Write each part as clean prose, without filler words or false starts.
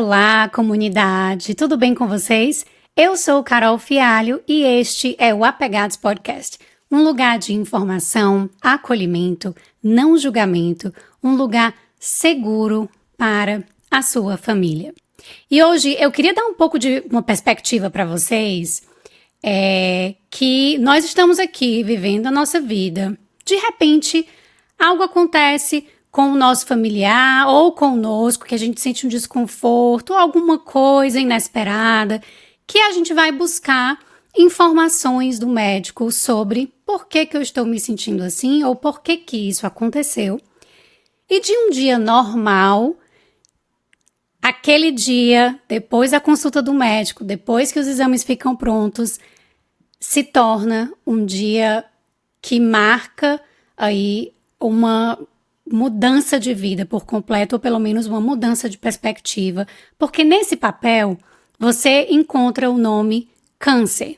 Olá, comunidade, tudo bem com vocês? Eu sou Carol Fialho e este é o Apegados Podcast, um lugar de informação, acolhimento, não julgamento, um lugar seguro para a sua família. E hoje eu queria dar um pouco de uma perspectiva para vocês, que nós estamos aqui vivendo a nossa vida. De repente, algo acontece com o nosso familiar ou conosco, que a gente sente um desconforto, ou alguma coisa inesperada, que a gente vai buscar informações do médico sobre por que eu estou me sentindo assim ou por que isso aconteceu. E de um dia normal, aquele dia, depois da consulta do médico, depois que os exames ficam prontos, se torna um dia que marca aí uma mudança de vida por completo, ou pelo menos uma mudança de perspectiva, porque nesse papel você encontra o nome câncer.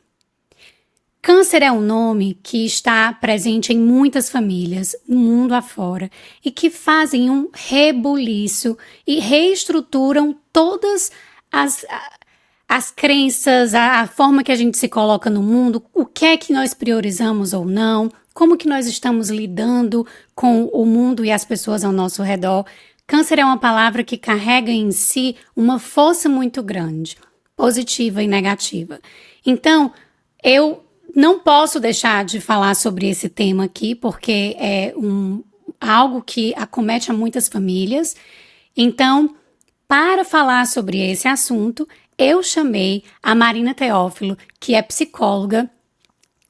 Câncer é um nome que está presente em muitas famílias, no mundo afora, e que fazem um rebuliço e reestruturam todas as crenças, a forma que a gente se coloca no mundo, o que é que nós priorizamos ou não, como que nós estamos lidando com o mundo e as pessoas ao nosso redor. Câncer é uma palavra que carrega em si uma força muito grande, positiva e negativa. Então, eu não posso deixar de falar sobre esse tema aqui, porque é algo que acomete a muitas famílias. Então, para falar sobre esse assunto, eu chamei a Marina Teófilo, que é psicóloga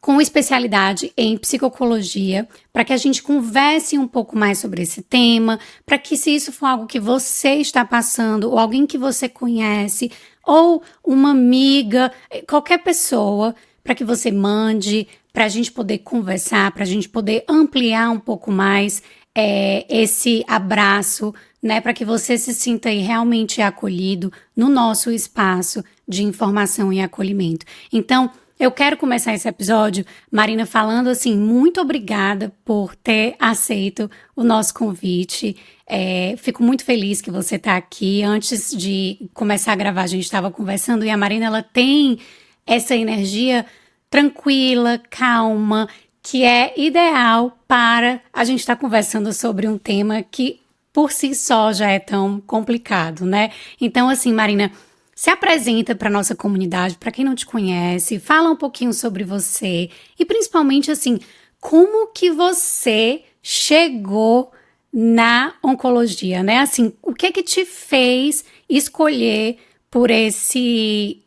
com especialidade em psicologia, para que a gente converse um pouco mais sobre esse tema, para que se isso for algo que você está passando, ou alguém que você conhece, ou uma amiga, qualquer pessoa, para que você mande, para a gente poder conversar, para a gente poder ampliar um pouco mais esse abraço, né, para que você se sinta aí realmente acolhido no nosso espaço de informação e acolhimento. Então, eu quero começar esse episódio, Marina, falando assim, muito obrigada por ter aceito o nosso convite. Fico muito feliz que você está aqui. Antes de começar a gravar, a gente estava conversando e a Marina, ela tem essa energia tranquila, calma, que é ideal para a gente estar conversando sobre um tema que por si só já é tão complicado, né? Então, assim, Marina, se apresenta para a nossa comunidade, para quem não te conhece, fala um pouquinho sobre você e principalmente, assim, como que você chegou na oncologia, né? Assim, o que é que te fez escolher por esse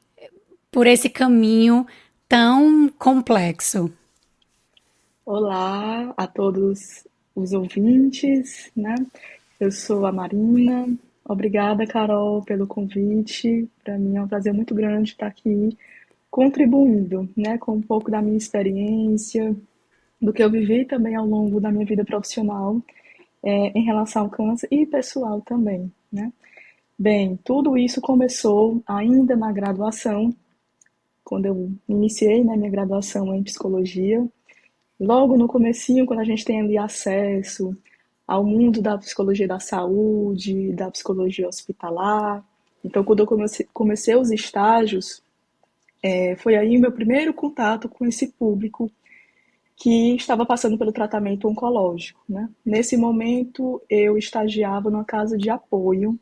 caminho tão complexo? Olá a todos os ouvintes, né? Eu sou a Marina. Obrigada, Carol, pelo convite. Para mim é um prazer muito grande estar aqui contribuindo, né, com um pouco da minha experiência, do que eu vivi também ao longo da minha vida profissional, em relação ao câncer e pessoal também, né? Bem, tudo isso começou ainda na graduação, quando eu iniciei, né, minha graduação em psicologia. Logo no comecinho, quando a gente tem ali acesso ao mundo da psicologia da saúde, da psicologia hospitalar. Então, quando eu comecei os estágios, foi aí o meu primeiro contato com esse público que estava passando pelo tratamento oncológico, né? Nesse momento, eu estagiava numa casa de apoio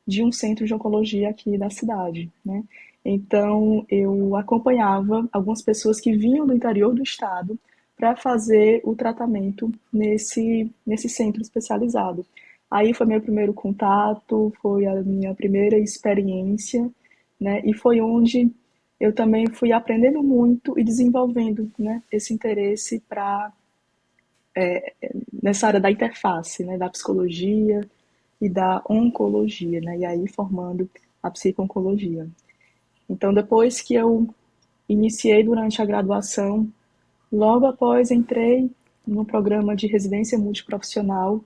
de um centro de oncologia aqui da cidade, né? Então, eu acompanhava algumas pessoas que vinham do interior do estado para fazer o tratamento nesse centro especializado. Aí foi meu primeiro contato, foi a minha primeira experiência, né? E foi onde eu também fui aprendendo muito e desenvolvendo, né, esse interesse nessa área da interface, né, da psicologia e da oncologia, né? E aí formando a psico-oncologia. Então, depois que eu iniciei durante a graduação, logo após entrei no programa de residência multiprofissional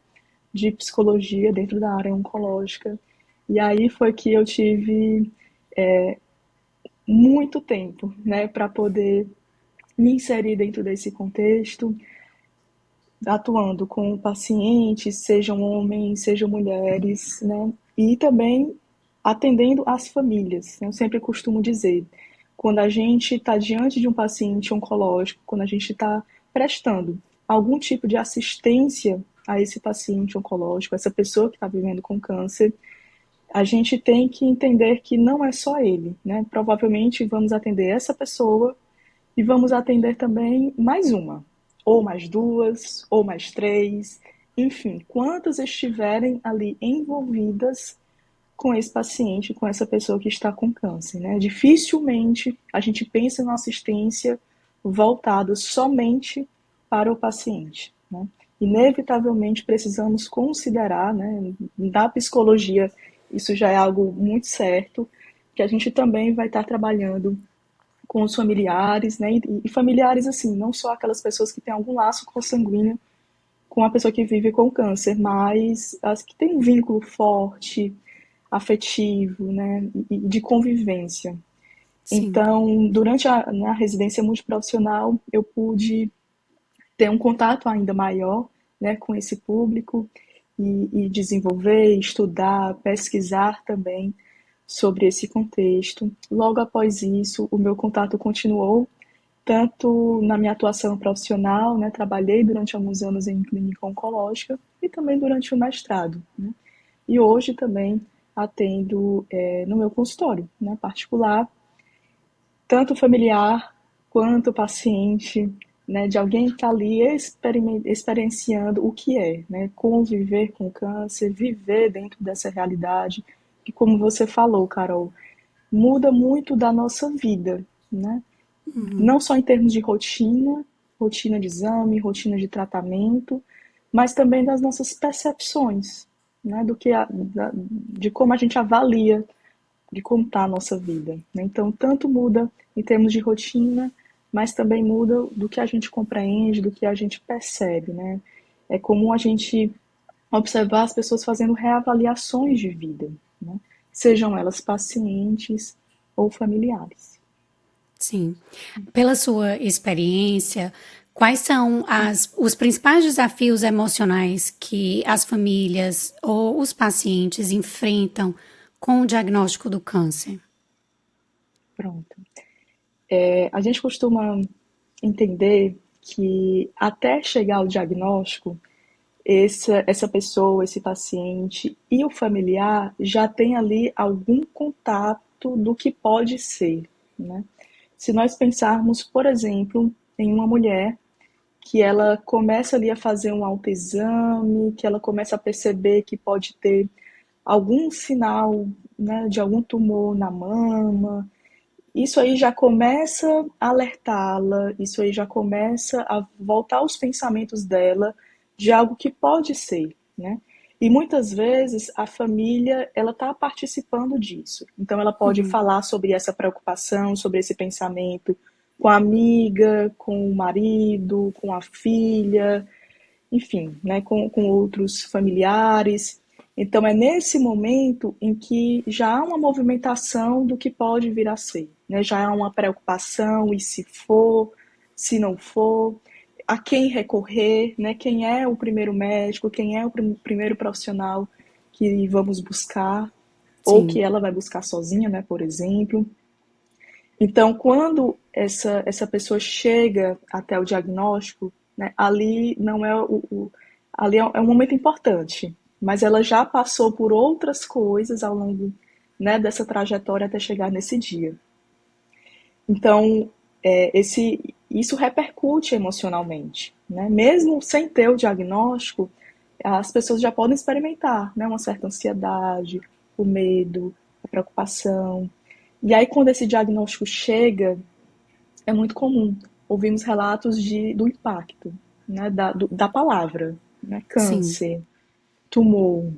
de psicologia dentro da área oncológica. E aí foi que eu tive muito tempo, né, para poder me inserir dentro desse contexto, atuando com pacientes, sejam homens, sejam mulheres, né, e também atendendo as famílias, né? Eu sempre costumo dizer, quando a gente está diante de um paciente oncológico, quando a gente está prestando algum tipo de assistência a esse paciente oncológico, essa pessoa que está vivendo com câncer, a gente tem que entender que não é só ele, né? Provavelmente vamos atender essa pessoa e vamos atender também mais uma, ou mais duas, ou mais três, enfim, quantas estiverem ali envolvidas com esse paciente, com essa pessoa que está com câncer, né? Dificilmente a gente pensa na assistência voltada somente para o paciente, né? Inevitavelmente precisamos considerar, né, da psicologia, isso já é algo muito certo, que a gente também vai estar trabalhando com os familiares, né, e familiares assim, não só aquelas pessoas que têm algum laço consanguíneo com a pessoa que vive com câncer, mas as que têm um vínculo forte, afetivo, né, e de convivência. Sim. Então, durante na residência multiprofissional, eu pude ter um contato ainda maior, né, com esse público e desenvolver, estudar, pesquisar também sobre esse contexto. Logo após isso, o meu contato continuou tanto na minha atuação profissional, né, trabalhei durante alguns anos em clínica oncológica e também durante o mestrado, né, e hoje também atendo no meu consultório, né, particular, tanto familiar quanto paciente, né, de alguém que está ali experienciando o que é, né, conviver com câncer, viver dentro dessa realidade, que como você falou, Carol, muda muito da nossa vida, né? Não só em termos de rotina, rotina de exame, rotina de tratamento, mas também das nossas percepções, né? De como a gente avalia, de como está a nossa vida, né? Então, tanto muda em termos de rotina, mas também muda do que a gente compreende, do que a gente percebe, né? É comum a gente observar as pessoas fazendo reavaliações de vida, né? Sejam elas pacientes ou familiares. Sim. Pela sua experiência, quais são os principais desafios emocionais que as famílias ou os pacientes enfrentam com o diagnóstico do câncer? Pronto. A gente costuma entender que até chegar ao diagnóstico, essa pessoa, esse paciente e o familiar já tem ali algum contato do que pode ser, né? Se nós pensarmos, por exemplo, em uma mulher que ela começa ali a fazer um autoexame, que ela começa a perceber que pode ter algum sinal, né, de algum tumor na mama, isso aí já começa a alertá-la, isso aí já começa a voltar os pensamentos dela de algo que pode ser, né? E muitas vezes a família ela está participando disso. Então ela pode falar sobre essa preocupação, sobre esse pensamento com a amiga, com o marido, com a filha, enfim, né, com outros familiares. Então, é nesse momento em que já há uma movimentação do que pode vir a ser, né? Já há uma preocupação, e se for, se não for, a quem recorrer, né? Quem é o primeiro médico, quem é o primeiro profissional que vamos buscar, ou que Sim, ela vai buscar sozinha, né, por exemplo. Então, quando essa pessoa chega até o diagnóstico, né, ali não é ali é um momento importante, mas ela já passou por outras coisas ao longo, né, dessa trajetória até chegar nesse dia. Então, isso repercute emocionalmente, né? Mesmo sem ter o diagnóstico, as pessoas já podem experimentar, né, uma certa ansiedade, o medo, a preocupação. E aí, quando esse diagnóstico chega, é muito comum ouvirmos relatos do impacto, né, da palavra, né, sim. câncer, tumor,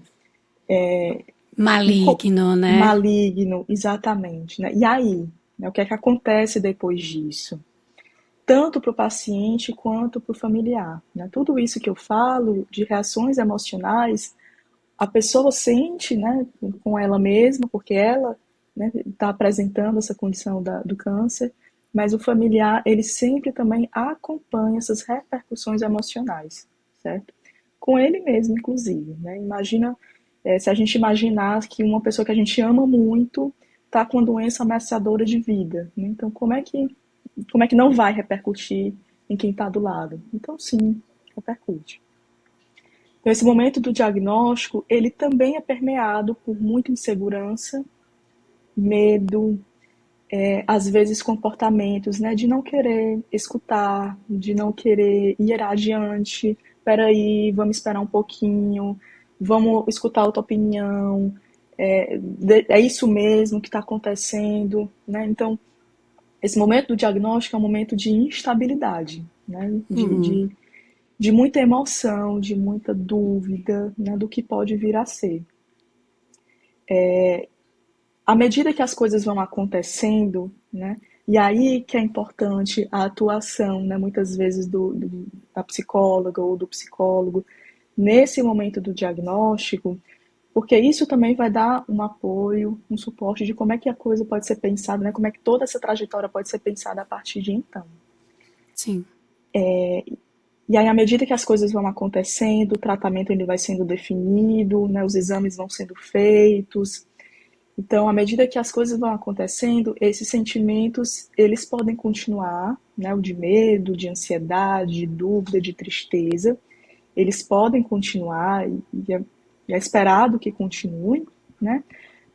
Maligno, né? maligno, exatamente. Né? E aí, né, o que é que acontece depois disso? Tanto para o paciente quanto para o familiar. Né? Tudo isso que eu falo de reações emocionais, a pessoa sente, né, com ela mesma, porque ela está apresentando essa condição do câncer, mas o familiar, ele sempre também acompanha essas repercussões emocionais, certo? Com ele mesmo, inclusive, né? Imagina Se a gente imaginar que uma pessoa que a gente ama muito está com uma doença ameaçadora de vida, né? Então, como é que não vai repercutir em quem está do lado? Então, sim, repercute. Então, esse momento do diagnóstico, ele também é permeado por muita insegurança, medo, às vezes comportamentos, né, de não querer escutar, de não querer ir adiante. Peraí, vamos esperar um pouquinho, vamos escutar outra opinião. É isso mesmo que está acontecendo, né? Então, esse momento do diagnóstico é um momento de instabilidade, né? Uhum. De muita emoção, de muita dúvida, né, do que pode vir a ser. À medida que as coisas vão acontecendo, né, e aí que é importante a atuação, né, muitas vezes da psicóloga ou do psicólogo, nesse momento do diagnóstico, porque isso também vai dar um apoio, um suporte de como é que a coisa pode ser pensada, né, como é que toda essa trajetória pode ser pensada a partir de então. Sim. E aí, à medida que as coisas vão acontecendo, o tratamento ele vai sendo definido, né, os exames vão sendo feitos. Então, à medida que as coisas vão acontecendo, esses sentimentos, eles podem continuar, né, o de medo, de ansiedade, de dúvida, de tristeza, eles podem continuar e é esperado que continuem, né,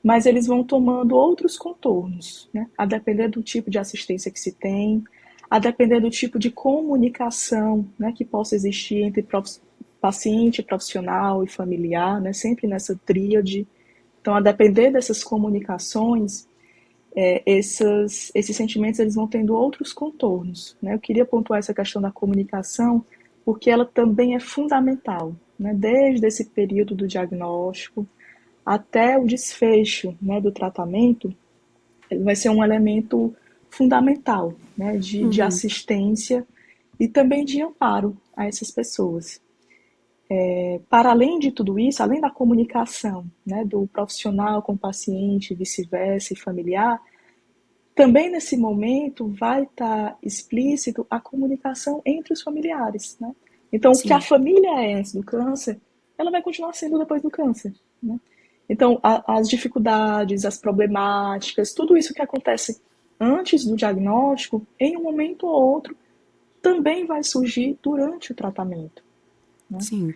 mas eles vão tomando outros contornos, né, a depender do tipo de assistência que se tem, a depender do tipo de comunicação, né, que possa existir entre paciente, profissional e familiar, né, sempre nessa tríade. Então, a depender dessas comunicações, esses sentimentos eles vão tendo outros contornos, né? Eu queria pontuar essa questão da comunicação, porque ela também é fundamental, né? Desde esse período do diagnóstico até o desfecho, né, do tratamento, ele vai ser um elemento fundamental, né, de Uhum. assistência e também de amparo a essas pessoas. Para além de tudo isso, além da comunicação, né, do profissional com o paciente, vice-versa, e familiar, também nesse momento vai estar explícito a comunicação entre os familiares, né? Então, o que a Sim. família é antes do câncer, ela vai continuar sendo depois do câncer, né? Então, as dificuldades, as problemáticas, tudo isso que acontece antes do diagnóstico, em um momento ou outro, também vai surgir durante o tratamento, né? Sim.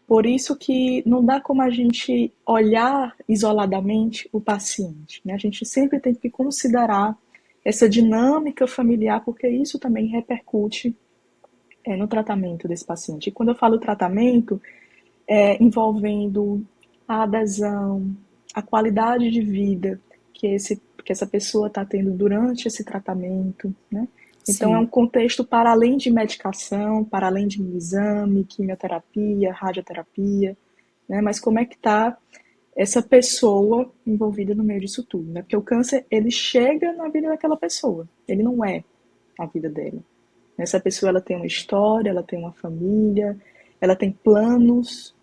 Por isso que não dá como a gente olhar isoladamente o paciente, né? A gente sempre tem que considerar essa dinâmica familiar, porque isso também repercute no tratamento desse paciente. E quando eu falo tratamento, envolvendo a adesão, a qualidade de vida que essa pessoa está tendo durante esse tratamento, né? Então, é um Sim. contexto para além de medicação, para além de um exame, quimioterapia, radioterapia, né? Mas como é que está essa pessoa envolvida no meio disso tudo, né? Porque o câncer, ele chega na vida daquela pessoa, ele não é a vida dela. Essa pessoa, ela tem uma história, ela tem uma família, ela tem planos,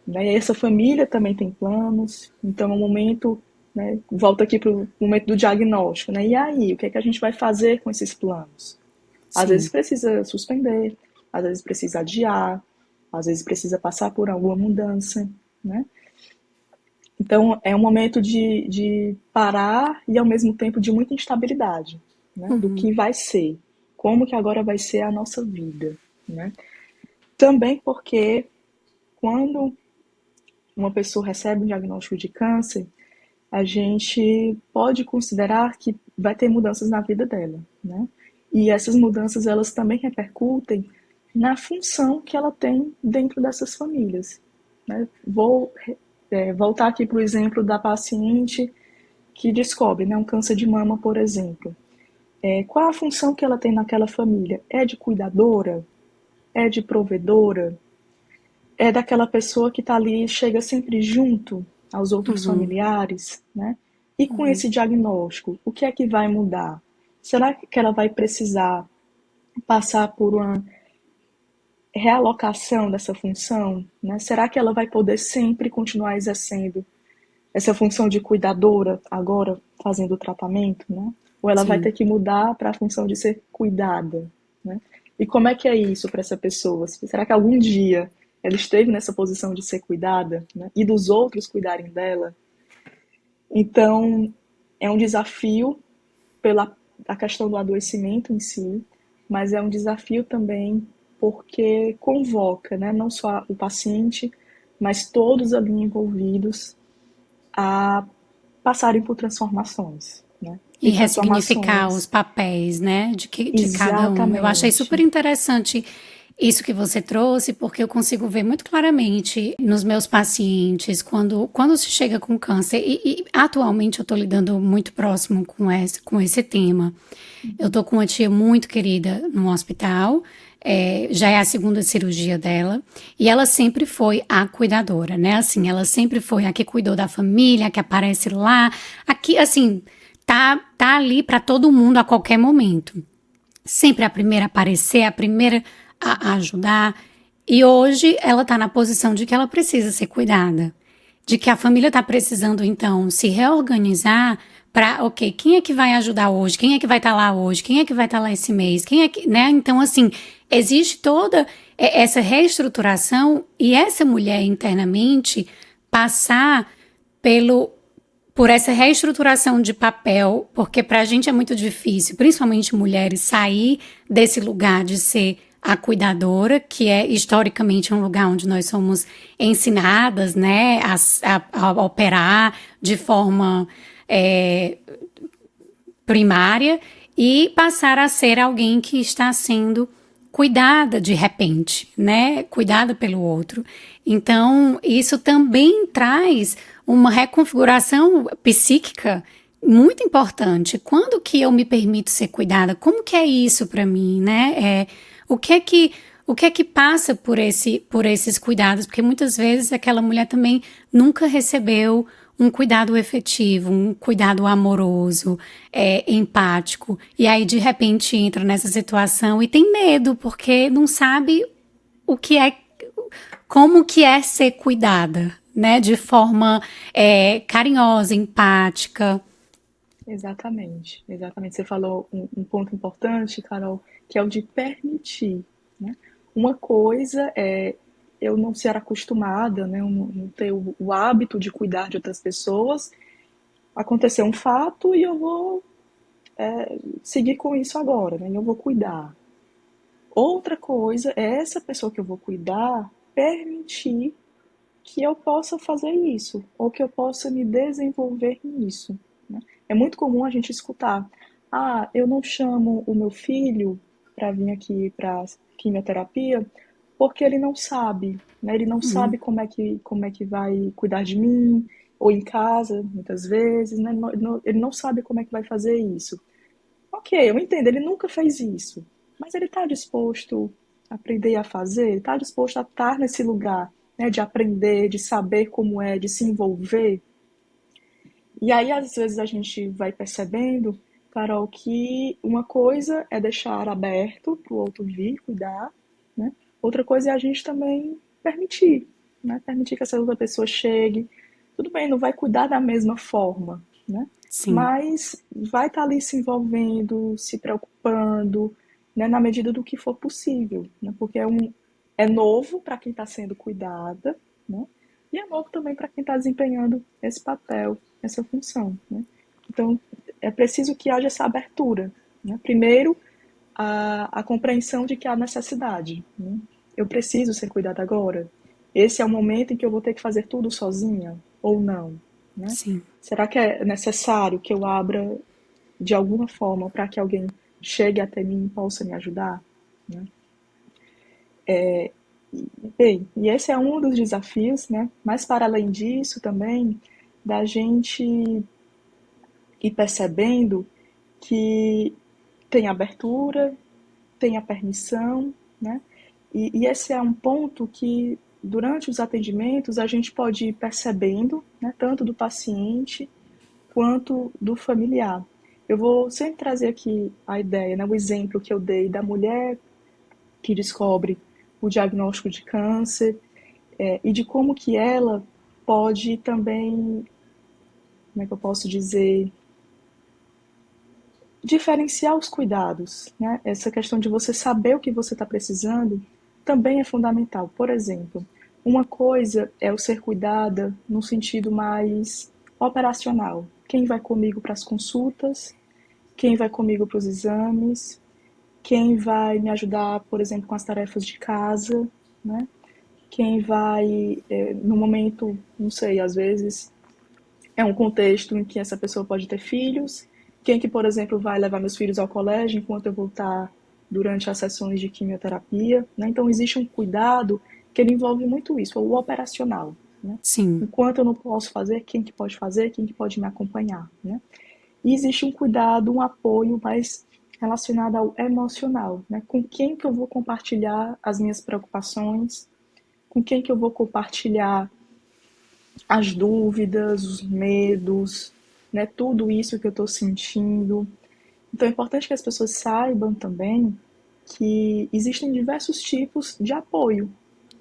né? E essa família também tem planos, então é um momento, né? Volta aqui para o momento do diagnóstico, né? E aí, o que é que a gente vai fazer com esses planos? Às vezes Sim. precisa suspender, às vezes precisa adiar, às vezes precisa passar por alguma mudança, né? Então é um momento de parar e ao mesmo tempo de muita instabilidade, né? Do Uhum. que vai ser, como que agora vai ser a nossa vida, né? Também porque quando uma pessoa recebe um diagnóstico de câncer, a gente pode considerar que vai ter mudanças na vida dela, né? E essas mudanças elas também repercutem na função que ela tem dentro dessas famílias, né? Vou voltar aqui para o exemplo da paciente que descobre, né, um câncer de mama, por exemplo. Qual a função que ela tem naquela família? É de cuidadora? É de provedora? É daquela pessoa que está ali, chega sempre junto aos outros Uhum. familiares, né? E com Uhum. esse diagnóstico, o que é que vai mudar? Será que ela vai precisar passar por uma realocação dessa função, né? Será que ela vai poder sempre continuar exercendo essa função de cuidadora agora fazendo o tratamento, né? Ou ela vai ter Sim. que mudar para a função de ser cuidada, né? E como é que é isso para essa pessoa? Será que algum dia ela esteve nessa posição de ser cuidada, né? E dos outros cuidarem dela. Então, é um desafio pela a questão do adoecimento em si, mas é um desafio também porque convoca, né, não só o paciente, mas todos ali envolvidos a passarem por transformações, né? E E ressignificar os transformações, papéis, né, de cada um. Eu achei super exatamente. interessante isso que você trouxe, porque eu consigo ver muito claramente nos meus pacientes quando se chega com câncer. E atualmente eu estou lidando muito próximo com esse tema. Eu tô com uma tia muito querida no hospital, já é a segunda cirurgia dela, e ela sempre foi a cuidadora, né? Assim, ela sempre foi a que cuidou da família, a que aparece lá, aqui, assim, tá ali para todo mundo a qualquer momento. Sempre a primeira a aparecer, a primeira a ajudar. E hoje ela tá na posição de que ela precisa ser cuidada, de que a família está precisando, então, se reorganizar para, ok, quem é que vai ajudar hoje? Quem é que vai estar lá hoje? Quem é que vai estar lá esse mês? Quem é que, né? Então, assim, existe toda essa reestruturação e essa mulher internamente passar pelo por essa reestruturação de papel, porque para a gente é muito difícil, principalmente mulheres, sair desse lugar de ser a cuidadora, que é historicamente um lugar onde nós somos ensinadas, né, a operar de forma é, primária e passar a ser alguém que está sendo cuidada de repente, né? Cuidada pelo outro. Então, isso também traz uma reconfiguração psíquica muito importante. Quando que eu me permito ser cuidada? Como que é isso para mim, né? O que é que o que é que passa por esses cuidados? Porque muitas vezes aquela mulher também nunca recebeu um cuidado efetivo, um cuidado amoroso, empático. E aí, de repente, entra nessa situação e tem medo, porque não sabe o que é, como que é ser cuidada, né? De forma carinhosa, empática. Exatamente, exatamente. Você falou um ponto importante, Carol, que é o de permitir, né? Uma coisa é eu não ser acostumada, né? Eu não ter o hábito de cuidar de outras pessoas. Aconteceu um fato e eu vou seguir com isso agora, né? E eu vou cuidar. Outra coisa é essa pessoa que eu vou cuidar permitir que eu possa fazer isso, ou que eu possa me desenvolver nisso, né? É muito comum a gente escutar: ah, eu não chamo o meu filho para vir aqui para quimioterapia porque ele não sabe, né? Ele não sabe como é que vai cuidar de mim, ou em casa, muitas vezes, né? Ele não sabe como é que vai fazer isso. Ok, eu entendo, ele nunca fez isso, mas ele está disposto a aprender a fazer, está disposto a estar nesse lugar, né, de aprender, de saber como é, de se envolver. E aí, às vezes, a gente vai percebendo, Carol, que uma coisa é deixar aberto para o outro vir cuidar, né? Outra coisa é a gente também permitir, né? Permitir que essa outra pessoa chegue. Tudo bem, não vai cuidar da mesma forma, né? Sim. Mas vai estar ali se envolvendo, se preocupando, né? Na medida do que for possível, né? Porque é novo para quem está sendo cuidada, né? E é novo também para quem está desempenhando esse papel, essa função, né? Então, é preciso que haja essa abertura, né? Primeiro, a compreensão de que há necessidade, né? Eu preciso ser cuidada agora. Esse é o momento em que eu vou ter que fazer tudo sozinha ou não, né? Sim. Será que é necessário que eu abra de alguma forma para que alguém chegue até mim e possa me ajudar, né? Bem, e esse é um dos desafios, né? Mas para além disso também, da gente ir percebendo que tem abertura, tem a permissão, né? E esse é um ponto que, durante os atendimentos, a gente pode ir percebendo, né? Tanto do paciente quanto do familiar. Eu vou sempre trazer aqui a ideia, né? O exemplo que eu dei da mulher que descobre o diagnóstico de câncer, e de como que ela pode também, como é que eu posso dizer, diferenciar os cuidados, né? Essa questão de você saber o que você está precisando também é fundamental. Por exemplo, Uma coisa é o ser cuidada no sentido mais operacional. Quem vai comigo para as consultas, quem vai comigo para os exames, quem vai me ajudar, por exemplo, com as tarefas de casa, né? Quem vai, no momento, não sei, às vezes é um contexto em que essa pessoa pode ter filhos, quem que, por exemplo, vai levar meus filhos ao colégio enquanto eu vou estar durante as sessões de quimioterapia, né? Então existe um cuidado que ele envolve muito isso, o operacional, né? Sim, Enquanto eu não posso fazer, quem que pode fazer, quem que pode me acompanhar, né? E existe um cuidado, um apoio mais relacionado ao emocional, né? Com quem que eu vou compartilhar as minhas preocupações, com quem que eu vou compartilhar as dúvidas, os medos, né? Tudo isso que eu estou sentindo. Então é importante que as pessoas saibam também que existem diversos tipos de apoio,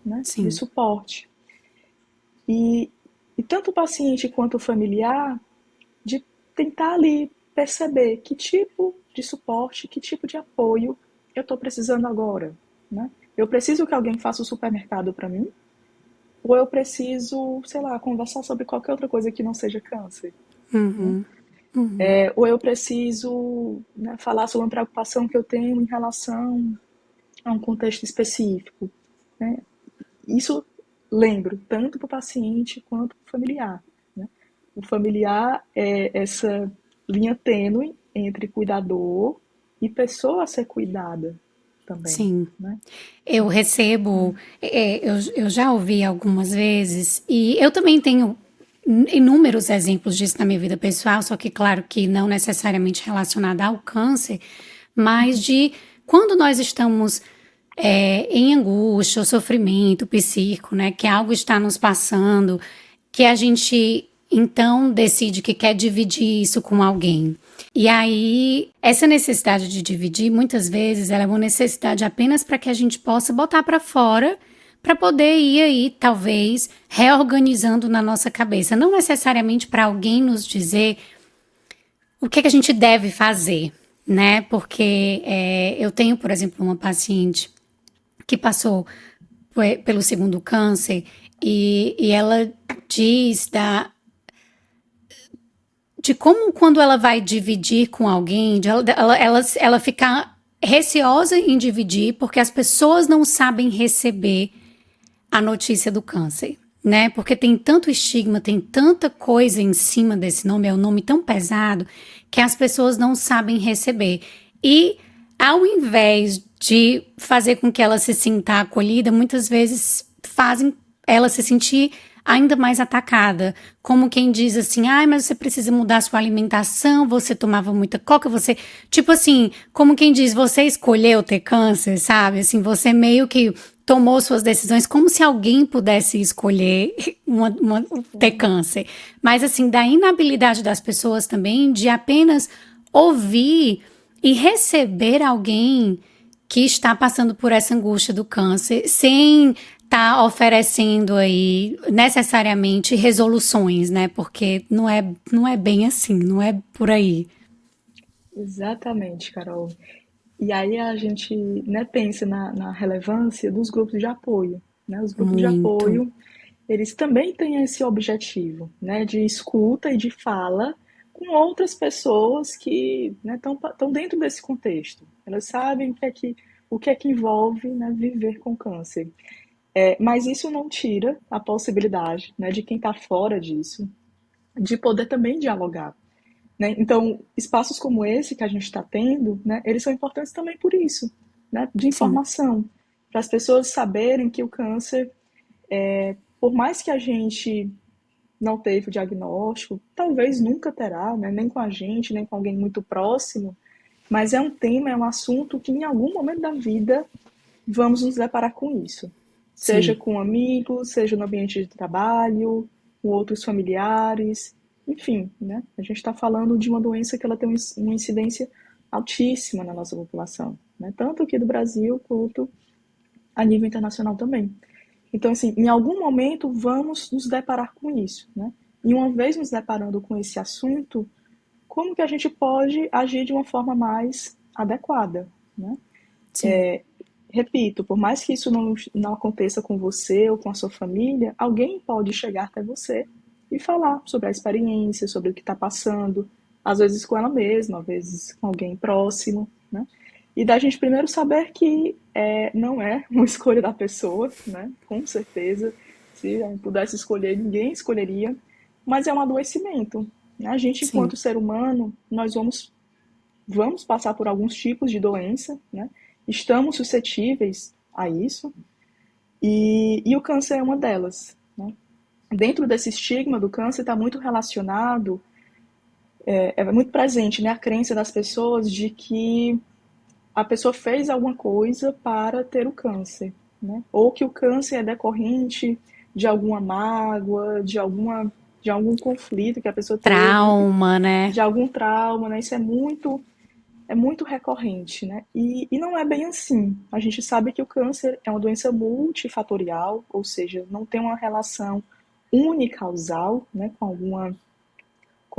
né? De sim. suporte. E, e tanto o paciente quanto o familiar de tentar ali perceber que tipo de suporte, que tipo de apoio eu estou precisando agora, né? Eu preciso que alguém faça o supermercado para mim? Ou eu preciso, sei lá, conversar sobre qualquer outra coisa que não seja câncer, né? Uhum, uhum. Ou eu preciso, né, falar sobre uma preocupação que eu tenho em relação a um contexto específico, né? Isso lembro tanto para o paciente quanto para o familiar, né? O familiar é essa linha tênue entre cuidador e pessoa a ser cuidada também, Sim. né? Eu recebo, eu já ouvi algumas vezes, e eu também tenho inúmeros exemplos disso na minha vida pessoal, só que, claro, que não necessariamente relacionada ao câncer, mas de quando nós estamos em angústia ou sofrimento psíquico, né, que algo está nos passando, que a gente então decide que quer dividir isso com alguém. E aí, essa necessidade de dividir, muitas vezes, ela é uma necessidade apenas para que a gente possa botar para fora, para poder ir aí, talvez, reorganizando na nossa cabeça. Não necessariamente para alguém nos dizer o que a gente deve fazer, né? Porque eu tenho, por exemplo, uma paciente que passou pelo segundo câncer e ela diz de como quando ela vai dividir com alguém, ela fica receosa em dividir porque as pessoas não sabem receber a notícia do câncer, né? Porque tem tanto estigma, tem tanta coisa em cima desse nome, é um nome tão pesado que as pessoas não sabem receber. E ao invés de fazer com que ela se sinta acolhida, muitas vezes fazem ela se sentir ainda mais atacada, como quem diz assim, ai, mas você precisa mudar sua alimentação, você tomava muita coca, você, tipo assim, como quem diz, você escolheu ter câncer, sabe? Assim, você meio que tomou suas decisões como se alguém pudesse escolher ter Sim. câncer. Mas assim, da inabilidade das pessoas também de apenas ouvir e receber alguém que está passando por essa angústia do câncer sem estar oferecendo aí necessariamente resoluções, né? Porque não é bem assim, não é por aí. Exatamente, Carol. E aí a gente, né, pensa na relevância dos grupos de apoio, né? Os grupos de Muito. apoio, eles também têm esse objetivo, né, de escuta e de fala com outras pessoas que, né, estão dentro desse contexto. Elas sabem o que é que envolve, né, viver com câncer. Mas isso não tira a possibilidade, né, de quem está fora disso, de poder também dialogar, né? Então, espaços como esse que a gente está tendo, né, eles são importantes também por isso, né, de Sim, informação, para as pessoas saberem que o câncer, por mais que a gente não teve o diagnóstico, talvez nunca terá, né, nem com a gente, nem com alguém muito próximo, mas é um tema, é um assunto que em algum momento da vida vamos nos deparar com isso. Seja sim, com amigos, seja no ambiente de trabalho, com outros familiares, enfim, né? A gente está falando de uma doença que ela tem uma incidência altíssima na nossa população, né? Tanto aqui do Brasil quanto a nível internacional também. Então, assim, em algum momento vamos nos deparar com isso, né? E uma vez nos deparando com esse assunto, como que a gente pode agir de uma forma mais adequada, né? sim. repito, por mais que isso não aconteça com você ou com a sua família, alguém pode chegar até você e falar sobre a experiência, sobre o que está passando, às vezes com ela mesma, às vezes com alguém próximo, né? E da gente primeiro saber que não é uma escolha da pessoa, né? Com certeza, se a gente pudesse escolher, ninguém escolheria, mas é um adoecimento, né? A gente, Sim. enquanto ser humano, nós vamos passar por alguns tipos de doença, né? Estamos suscetíveis a isso, e o câncer é uma delas, né? Dentro desse estigma do câncer está muito relacionado, é muito presente, né, a crença das pessoas de que a pessoa fez alguma coisa para ter o câncer, né? Ou que o câncer é decorrente de alguma mágoa, de algum conflito que a pessoa teve, Trauma, né? de algum trauma, né? Isso é muito recorrente, né? E não é bem assim. A gente sabe que o câncer é uma doença multifatorial, ou seja, não tem uma relação unicausal, né, com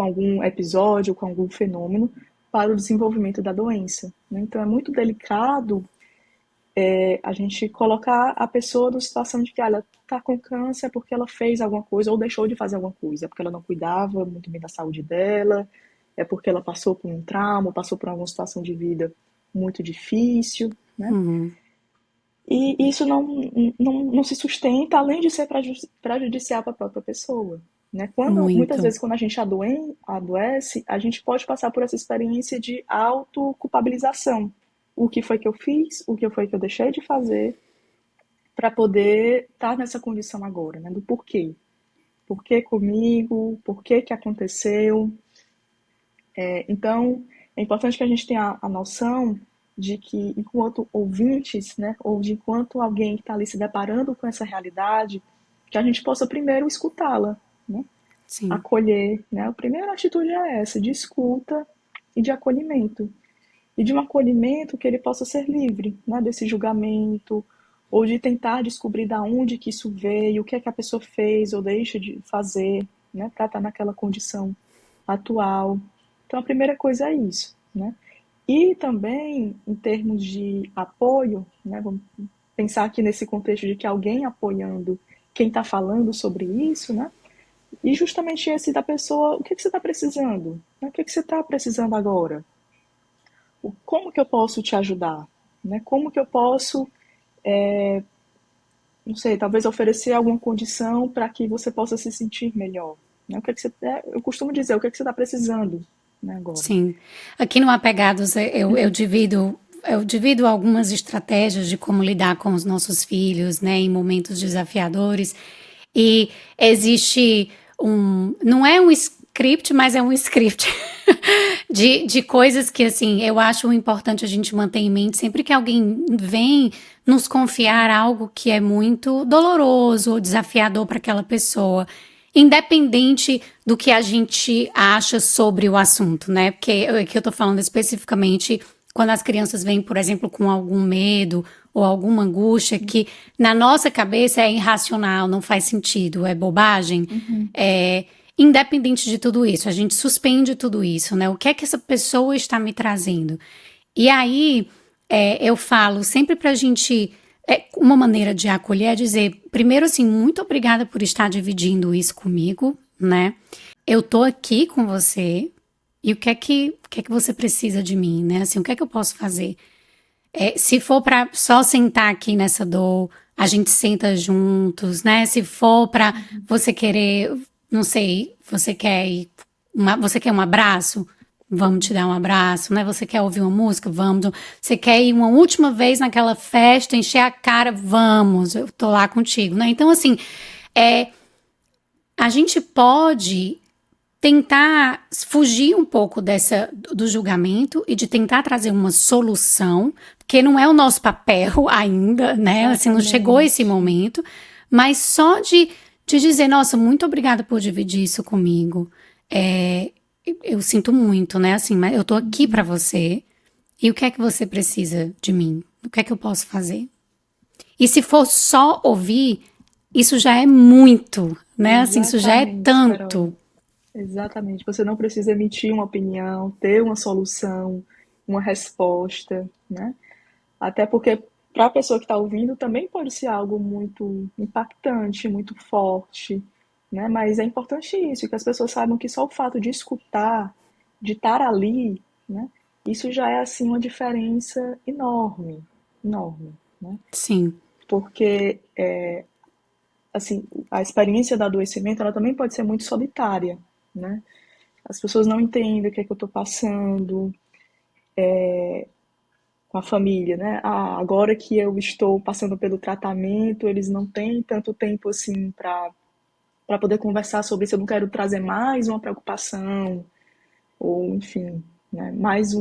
algum episódio, com algum fenômeno, para o desenvolvimento da doença, né? Então é muito delicado a gente colocar a pessoa numa situação de que ela está com câncer porque ela fez alguma coisa ou deixou de fazer alguma coisa, é porque ela não cuidava muito bem da saúde dela, é porque ela passou por um trauma, passou por alguma situação de vida muito difícil, né? Uhum. E isso não se sustenta, além de ser prejudicial para a própria pessoa, né? Muitas Muito. vezes, quando a gente adoece, a gente pode passar por essa experiência de autoculpabilização. O que foi que eu fiz? O que foi que eu deixei de fazer para poder estar nessa condição agora, né? Do porquê. Por que comigo? Por que que aconteceu? Então, é importante que a gente tenha a noção de que, enquanto ouvintes, né, ou de enquanto alguém que está ali se deparando com essa realidade, que a gente possa primeiro escutá-la, né, Sim. acolher, né. A primeira atitude é essa, de escuta e de acolhimento. E de um acolhimento que ele possa ser livre, né, desse julgamento, ou de tentar descobrir da onde que isso veio, o que é que a pessoa fez ou deixa de fazer, né, para estar naquela condição atual. Então, a primeira coisa é isso, né? E também, em termos de apoio, né, vamos pensar aqui nesse contexto de que alguém apoiando quem está falando sobre isso, né? E justamente esse da pessoa, o que, que você está precisando? O que, que você está precisando agora? Como que eu posso te ajudar? Né? Como que eu posso, não sei, talvez oferecer alguma condição para que você possa se sentir melhor? Né? O que é que você, eu costumo dizer, o que é que você está precisando, né, agora? Sim. Aqui no Apegados eu divido algumas estratégias de como lidar com os nossos filhos, né, em momentos desafiadores. E existe não é um script, mas é um script de coisas que, assim, eu acho importante a gente manter em mente sempre que alguém vem nos confiar algo que é muito doloroso ou desafiador para aquela pessoa, independente do que a gente acha sobre o assunto, né? Porque aqui eu tô falando especificamente quando as crianças vêm, por exemplo, com algum medo ou alguma angústia que na nossa cabeça é irracional, não faz sentido, é bobagem. Uhum. Independente de tudo isso, a gente suspende tudo isso, né? O que é que essa pessoa está me trazendo? E aí, eu falo sempre pra gente. Uma maneira de acolher é dizer, primeiro assim, muito obrigada por estar dividindo isso comigo, né? Eu tô aqui com você e o que é que você precisa de mim, né? Assim, o que é que eu posso fazer? Se for pra só sentar aqui nessa dor, a gente senta juntos, né? Se for pra você querer, não sei, você quer um abraço? Vamos te dar um abraço, né? Você quer ouvir uma música? Vamos. Você quer ir uma última vez naquela festa, encher a cara? Vamos, eu tô lá contigo, né? Então, assim, a gente pode tentar fugir um pouco do julgamento e de tentar trazer uma solução, porque não é o nosso papel ainda, né? Assim, não chegou esse Exatamente. momento, mas só de dizer, nossa, muito obrigada por dividir isso comigo. Eu sinto muito, né? Assim, mas eu tô aqui pra você. E o que é que você precisa de mim? O que é que eu posso fazer? E se for só ouvir, isso já é muito, né? Assim, isso já é Exatamente, Carol. tanto. Exatamente. Você não precisa emitir uma opinião, ter uma solução, uma resposta, né? Até porque para a pessoa que está ouvindo também pode ser algo muito impactante, muito forte, né? Mas é importante isso, que as pessoas saibam que só o fato de escutar, de estar ali, né? Isso já é assim uma diferença enorme, enorme, né? Sim. Porque assim, a experiência do adoecimento, ela também pode ser muito solitária, né? As pessoas não entendem o que é que eu estou passando com a família, né? Ah, agora que eu estou passando pelo tratamento, eles não têm tanto tempo assim para poder conversar sobre isso. Eu não quero trazer mais uma preocupação ou, enfim, né? Mais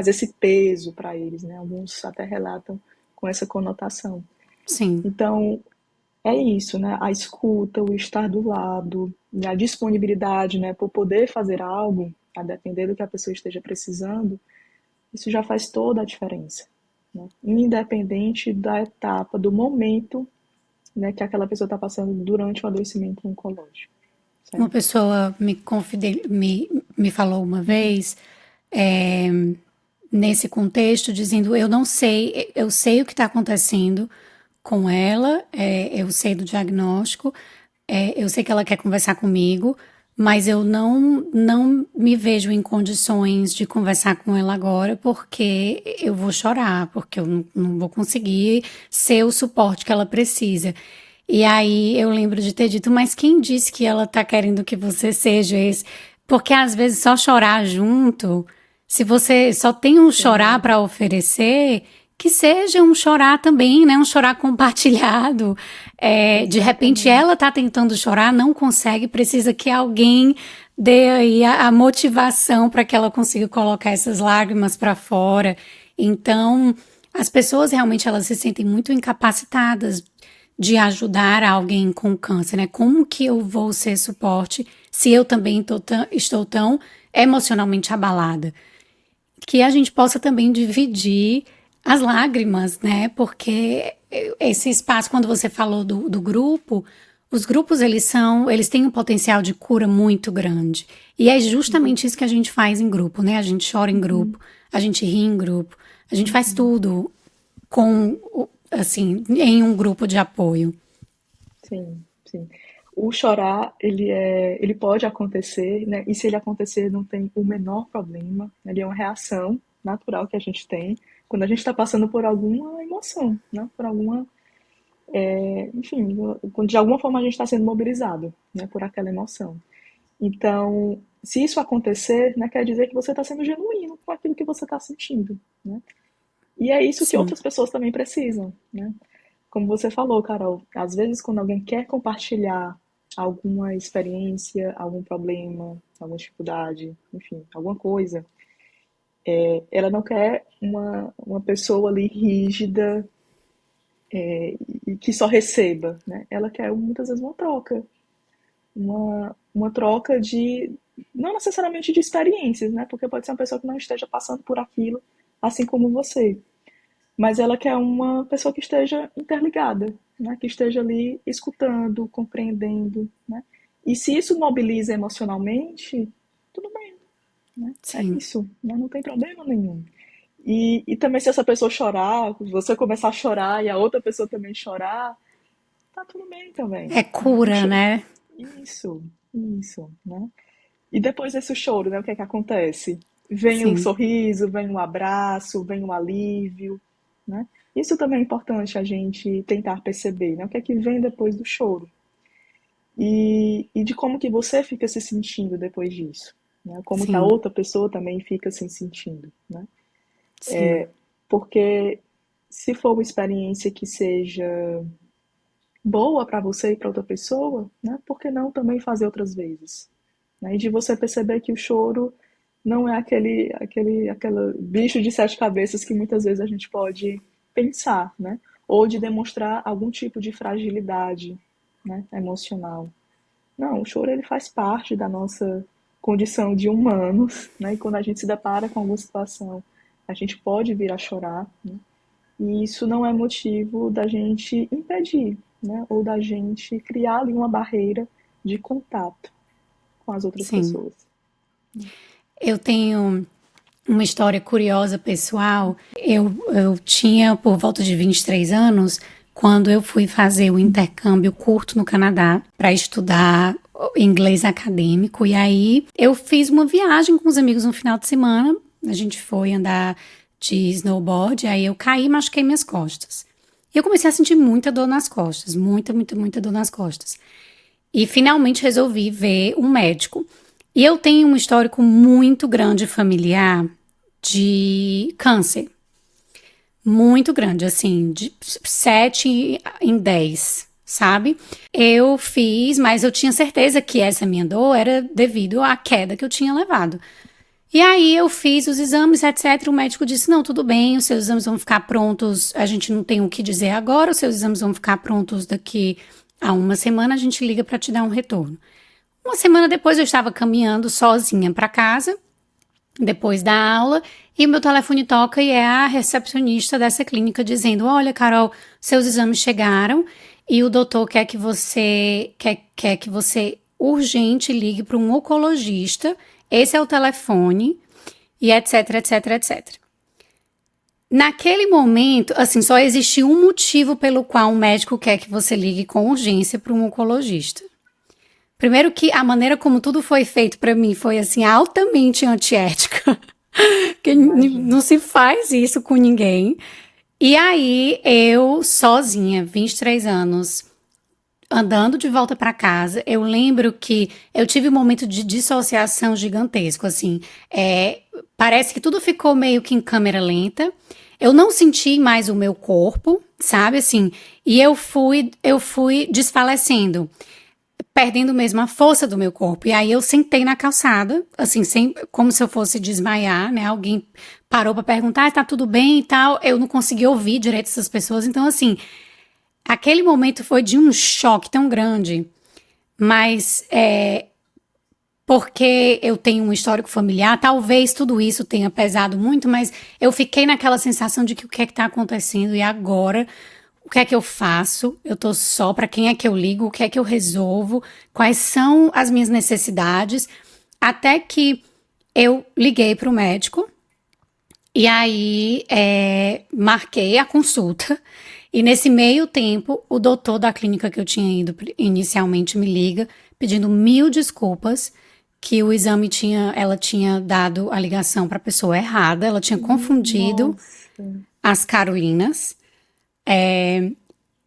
esse peso para eles, né? Alguns até relatam com essa conotação. Sim. Então, é isso, né? A escuta, o estar do lado, a disponibilidade, né, por poder fazer algo, a depender do que a pessoa esteja precisando, isso já faz toda a diferença, né? Independente da etapa, do momento, né, que aquela pessoa está passando durante o adoecimento oncológico, Uma certo? pessoa me falou uma vez, é, nesse contexto, dizendo: eu não sei, eu sei o que está acontecendo com ela, eu sei do diagnóstico, eu sei que ela quer conversar comigo, mas eu não me vejo em condições de conversar com ela agora porque eu vou chorar, porque eu não vou conseguir ser o suporte que ela precisa. E aí eu lembro de ter dito, mas quem disse que ela tá querendo que você seja esse? Porque às vezes só chorar junto, se você só tem um chorar Sim, para oferecer, que seja um chorar também, né? Um chorar compartilhado. De repente ela exatamente. tá tentando chorar, não consegue, precisa que alguém dê aí a motivação para que ela consiga colocar essas lágrimas para fora. Então, as pessoas realmente elas se sentem muito incapacitadas de ajudar alguém com câncer, né? Como que eu vou ser suporte se eu também estou tão emocionalmente abalada? Que a gente possa também dividir as lágrimas, né? Porque esse espaço, quando você falou do grupo, os grupos eles têm um potencial de cura muito grande. E é justamente isso que a gente faz em grupo, né? A gente chora em grupo, Uhum, a gente ri em grupo, a gente faz uhum. tudo com, assim, em um grupo de apoio. Sim, sim. O chorar, ele pode acontecer, né? E se ele acontecer, não tem o menor problema. Ele é uma reação natural que a gente tem quando a gente está passando por alguma emoção, né? Por alguma, enfim, quando de alguma forma a gente está sendo mobilizado, né? Por aquela emoção. Então, se isso acontecer, né? Quer dizer que você está sendo genuíno com aquilo que você está sentindo, né? E é isso que Sim, outras pessoas também precisam, né? Como você falou, Carol, às vezes quando alguém quer compartilhar alguma experiência, algum problema, alguma dificuldade, enfim, alguma coisa, ela não quer uma pessoa ali rígida e que só receba, né? Ela quer muitas vezes uma troca, uma troca de, não necessariamente de experiências, né? Porque pode ser uma pessoa que não esteja passando por aquilo, assim como você. Mas ela quer uma pessoa que esteja interligada, né? Que esteja ali escutando, compreendendo, né? E se isso mobiliza emocionalmente, tudo bem, né? É sim. isso, né? Não tem problema nenhum. E também se essa pessoa chorar, você começar a chorar e a outra pessoa também chorar, tá tudo bem também, É né? cura, né? Isso, isso, né? E depois desse choro, né? O que é que acontece? Vem um Sim, sorriso, vem um abraço, vem um alívio, né? Isso também é importante a gente tentar perceber, né? O que é que vem depois do choro e de como que você fica se sentindo depois disso, né? Como que a sim, outra pessoa também fica se sentindo, né? sim, Porque se for uma experiência que seja boa para você e para outra pessoa, né? Por que não também fazer outras vezes? Né? E de você perceber que o choro não é aquele bicho de sete cabeças que muitas vezes a gente pode pensar, né? Ou de demonstrar algum tipo de fragilidade, né, emocional. Não, o choro ele faz parte da nossa condição de humanos, né? E quando a gente se depara com alguma situação, a gente pode vir a chorar, né? E isso não é motivo da gente impedir, né? Ou da gente criar ali uma barreira de contato com as outras sim. pessoas. Eu tenho uma história curiosa pessoal. Eu tinha por volta de 23 anos quando eu fui fazer o intercâmbio curto no Canadá para estudar inglês acadêmico. E aí eu fiz uma viagem com os amigos no final de semana. A gente foi andar de snowboard, aí eu caí e machuquei minhas costas. E eu comecei a sentir muita dor nas costas, muita dor nas costas. E finalmente resolvi ver um médico. E eu tenho um histórico muito grande familiar de câncer. Muito grande, assim, de 7 em 10, sabe? Eu fiz, mas eu tinha certeza que essa minha dor era devido à queda que eu tinha levado. E aí eu fiz os exames, etc. O médico disse, não, tudo bem, os seus exames vão ficar prontos, a gente não tem o que dizer agora, os seus exames vão ficar prontos daqui a uma semana, a gente liga para te dar um retorno. Uma semana depois eu estava caminhando sozinha para casa, depois da aula, e o meu telefone toca e é a recepcionista dessa clínica dizendo, olha, Carol, seus exames chegaram e o doutor quer que você urgente ligue para um oncologista, esse é o telefone, e etc, etc, etc. Naquele momento, assim, só existe um motivo pelo qual um médico quer que você ligue com urgência para um oncologista. Primeiro que a maneira como tudo foi feito para mim foi, assim, altamente antiética. Que não se faz isso com ninguém. E aí, eu sozinha, 23 anos, andando de volta para casa, eu lembro que eu tive um momento de dissociação gigantesco, assim. Parece que tudo ficou meio que em câmera lenta. Eu não senti mais o meu corpo, sabe, assim. E eu fui desfalecendo, perdendo mesmo a força do meu corpo. E aí eu sentei na calçada, assim, como se eu fosse desmaiar, né? Alguém parou para perguntar, tá tudo bem e tal. Eu não consegui ouvir direito essas pessoas. Então, assim, aquele momento foi de um choque tão grande, mas porque eu tenho um histórico familiar, talvez tudo isso tenha pesado muito, mas eu fiquei naquela sensação de que o que é que tá acontecendo e agora, o que é que eu faço? Eu tô só, para quem é que eu ligo? O que é que eu resolvo? Quais são as minhas necessidades? Até que eu liguei para o médico e aí marquei a consulta. E nesse meio tempo, o doutor da clínica que eu tinha ido inicialmente me liga, pedindo mil desculpas, que o exame ela tinha dado a ligação para a pessoa errada, ela tinha confundido Nossa, as Carolinas.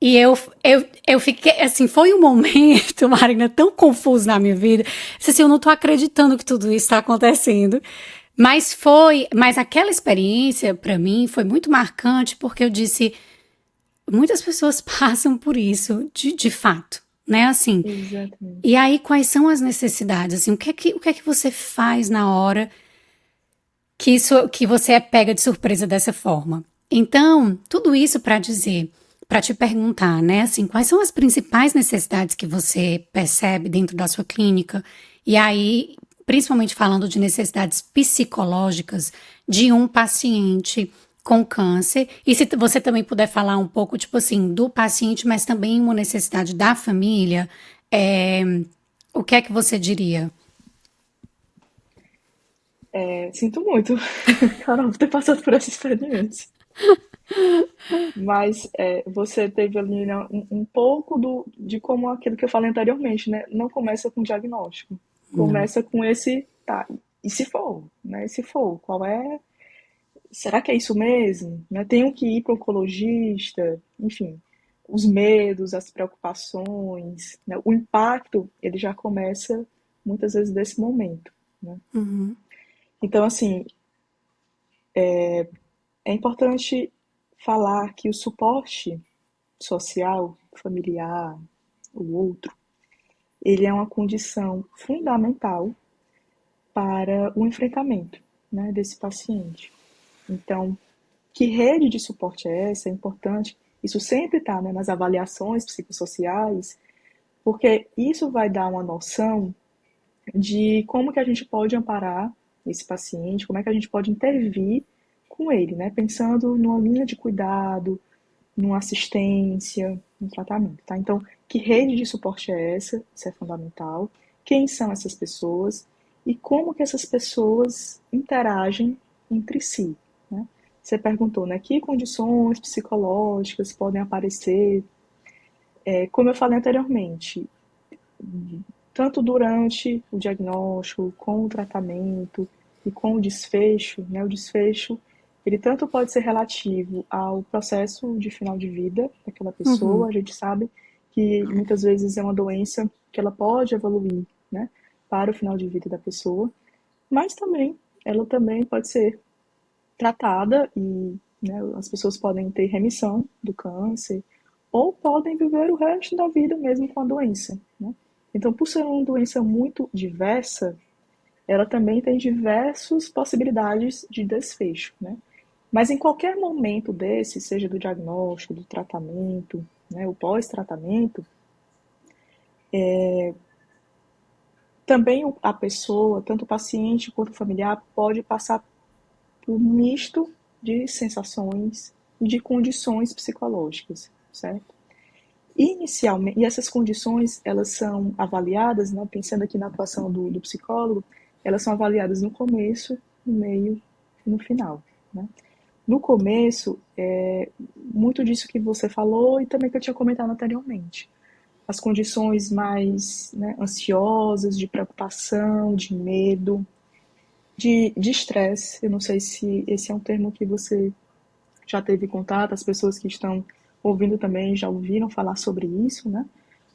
E eu fiquei, assim, foi um momento, Marina, tão confuso na minha vida. Assim, eu não tô acreditando que tudo isso está acontecendo. Mas aquela experiência, para mim, foi muito marcante, porque eu disse, muitas pessoas passam por isso, de fato, né, assim. E exatamente. aí, quais são as necessidades, assim, o que é que você faz na hora que você é pega de surpresa dessa forma? Então, tudo isso para dizer, para te perguntar, né, assim, quais são as principais necessidades que você percebe dentro da sua clínica? E aí, principalmente falando de necessidades psicológicas de um paciente com câncer. E se você também puder falar um pouco, tipo assim, do paciente, mas também uma necessidade da família, é, o que é que você diria? Sinto muito, Carol, por ter passado por essa experiência. Mas você teve ali, né, um pouco de como aquilo que eu falei anteriormente, né? Não começa com diagnóstico. Não. Começa com esse, tá, e se for, né? E se for, qual é? Será que é isso mesmo? Né? Tenho que ir para o oncologista, enfim, os medos, as preocupações, né? O impacto, ele já começa muitas vezes desse momento, né? Uhum, Então, assim, é importante falar que o suporte social, familiar, o outro, ele é uma condição fundamental para o enfrentamento, né, desse paciente. Então, que rede de suporte é essa? É importante. Isso sempre está, né, nas avaliações psicossociais, porque isso vai dar uma noção de como que a gente pode amparar esse paciente, como é que a gente pode intervir com ele, né? Pensando numa linha de cuidado, numa assistência, no tratamento, tá? Então, que rede de suporte é essa? Isso é fundamental. Quem são essas pessoas? E como que essas pessoas interagem entre si, né? Você perguntou, né, que condições psicológicas podem aparecer. Como eu falei anteriormente, tanto durante o diagnóstico, com o tratamento e com o desfecho, né, o desfecho, ele tanto pode ser relativo ao processo de final de vida daquela pessoa, Uhum. a gente sabe que muitas vezes é uma doença que ela pode evoluir, né, para o final de vida da pessoa, mas também, ela também pode ser tratada e, né, as pessoas podem ter remissão do câncer ou podem viver o resto da vida mesmo com a doença, né? Então, por ser uma doença muito diversa, ela também tem diversas possibilidades de desfecho, né? Mas em qualquer momento desse, seja do diagnóstico, do tratamento, né, o pós-tratamento, também a pessoa, tanto o paciente quanto o familiar, pode passar por um misto de sensações e de condições psicológicas, certo? Inicialmente, e essas condições, elas são avaliadas, né, pensando aqui na atuação do psicólogo, elas são avaliadas no começo, no meio e no final, né? No começo, muito disso que você falou e também que eu tinha comentado anteriormente. As condições mais, né, ansiosas, de preocupação, de medo, de estresse. Eu não sei se esse é um termo que você já teve contato, as pessoas que estão ouvindo também já ouviram falar sobre isso, né?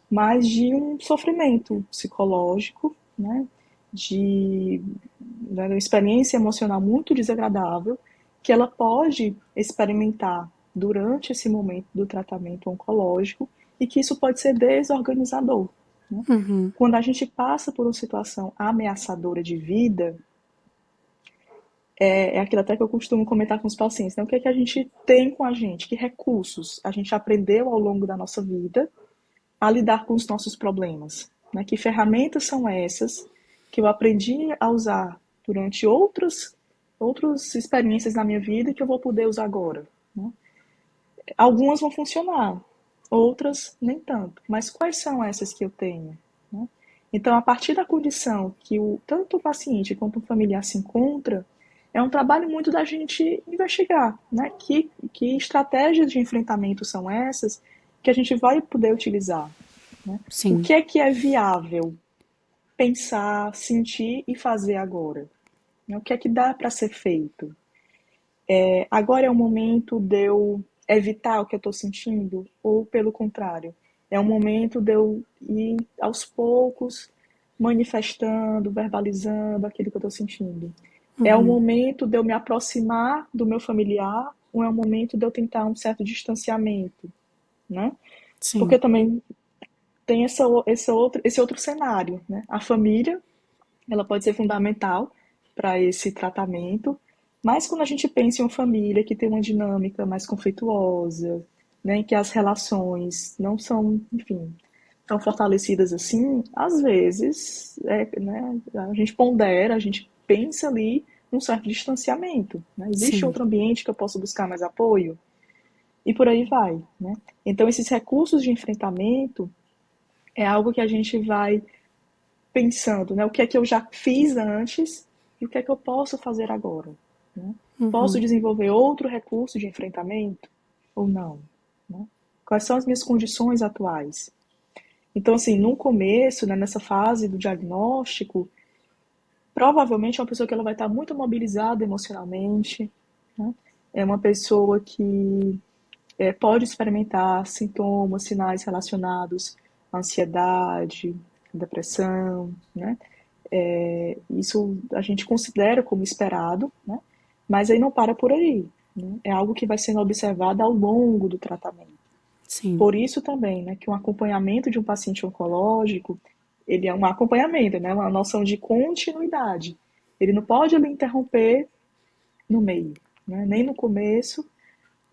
Mas de um sofrimento psicológico, né? De uma experiência emocional muito desagradável que ela pode experimentar durante esse momento do tratamento oncológico e que isso pode ser desorganizador, né? Uhum. Quando a gente passa por uma situação ameaçadora de vida, é aquilo até que eu costumo comentar com os pacientes, né? O que é que a gente tem com a gente? Que recursos a gente aprendeu ao longo da nossa vida a lidar com os nossos problemas, né? Que ferramentas são essas que eu aprendi a usar durante outras experiências na minha vida e que eu vou poder usar agora, né? Algumas vão funcionar, outras nem tanto. Mas quais são essas que eu tenho, né? Então, a partir da condição que tanto o paciente quanto o familiar se encontra, é um trabalho muito da gente investigar, né? Que estratégias de enfrentamento são essas que a gente vai poder utilizar, né? O Sim. que é viável pensar, sentir e fazer agora? Né? O que é que dá para ser feito? Agora é o momento de eu evitar o que eu estou sentindo? Ou, pelo contrário, é o momento de eu ir aos poucos manifestando, verbalizando aquilo que eu estou sentindo? É o Uhum. momento de eu me aproximar do meu familiar ou é o momento de eu tentar um certo distanciamento, né? Sim. Porque também tem esse outro cenário, né? A família, ela pode ser fundamental para esse tratamento, mas quando a gente pensa em uma família que tem uma dinâmica mais conflituosa, né, em que as relações não são, enfim, tão fortalecidas assim, às vezes, né, a gente pondera, a gente pensa ali num certo distanciamento, né? Existe Sim. outro ambiente que eu posso buscar mais apoio? E por aí vai, né? Então, esses recursos de enfrentamento é algo que a gente vai pensando, né? O que é que eu já fiz antes e o que é que eu posso fazer agora, né? Posso Uhum. desenvolver outro recurso de enfrentamento ou não, né? Quais são as minhas condições atuais? Então, assim, no começo, né, nessa fase do diagnóstico, provavelmente é uma pessoa que ela vai estar muito mobilizada emocionalmente, né? É uma pessoa que pode experimentar sintomas, sinais relacionados à ansiedade, depressão, né? Isso a gente considera como esperado, né? Mas aí não para por aí, né? É algo que vai sendo observado ao longo do tratamento. Sim. Por isso também, né, que um acompanhamento de um paciente oncológico, ele é um acompanhamento, né, uma noção de continuidade. Ele não pode ali interromper no meio, né, nem no começo,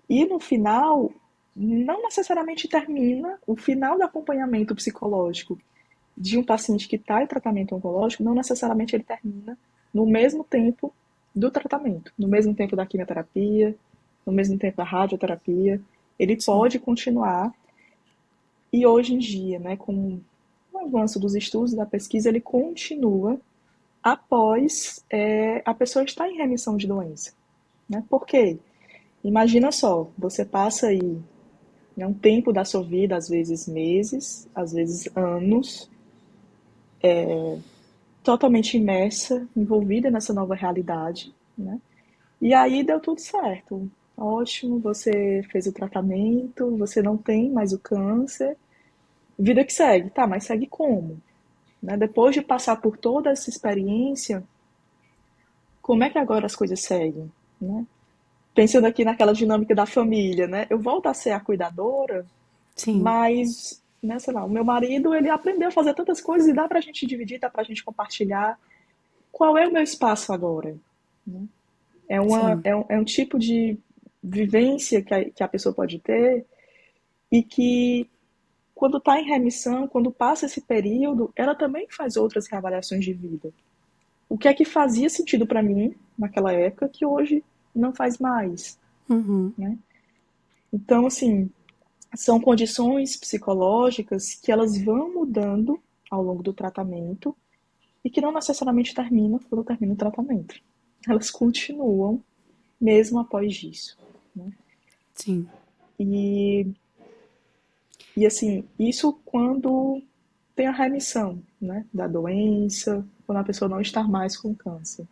e no final, não necessariamente termina o final do acompanhamento psicológico de um paciente que está em tratamento oncológico, não necessariamente ele termina no mesmo tempo do tratamento, no mesmo tempo da quimioterapia, no mesmo tempo da radioterapia. Ele Sim. pode continuar e hoje em dia, né, com o avanço dos estudos da pesquisa, ele continua após a pessoa estar em remissão de doença, né? Por quê? Imagina só, você passa aí, né, um tempo da sua vida, às vezes meses, às vezes anos, totalmente imersa, envolvida nessa nova realidade, né? E aí deu tudo certo. Ótimo, você fez o tratamento, você não tem mais o câncer, vida que segue. Tá, mas segue como? Né? Depois de passar por toda essa experiência, como é que agora as coisas seguem? Né? Pensando aqui naquela dinâmica da família, né? Eu volto a ser a cuidadora, Sim, mas, né, sei lá, o meu marido, ele aprendeu a fazer tantas coisas e dá pra gente dividir, dá pra gente compartilhar. Qual é o meu espaço agora? Né? sim. É um tipo de vivência que a pessoa pode ter e que, quando está em remissão, quando passa esse período, ela também faz outras reavaliações de vida. O que é que fazia sentido para mim naquela época que hoje não faz mais, Uhum. né? Então, assim, são condições psicológicas que elas vão mudando ao longo do tratamento e que não necessariamente terminam quando termina o tratamento. Elas continuam mesmo após isso, né? Sim. E, e assim, isso quando tem a remissão, né, da doença, quando a pessoa não está mais com câncer.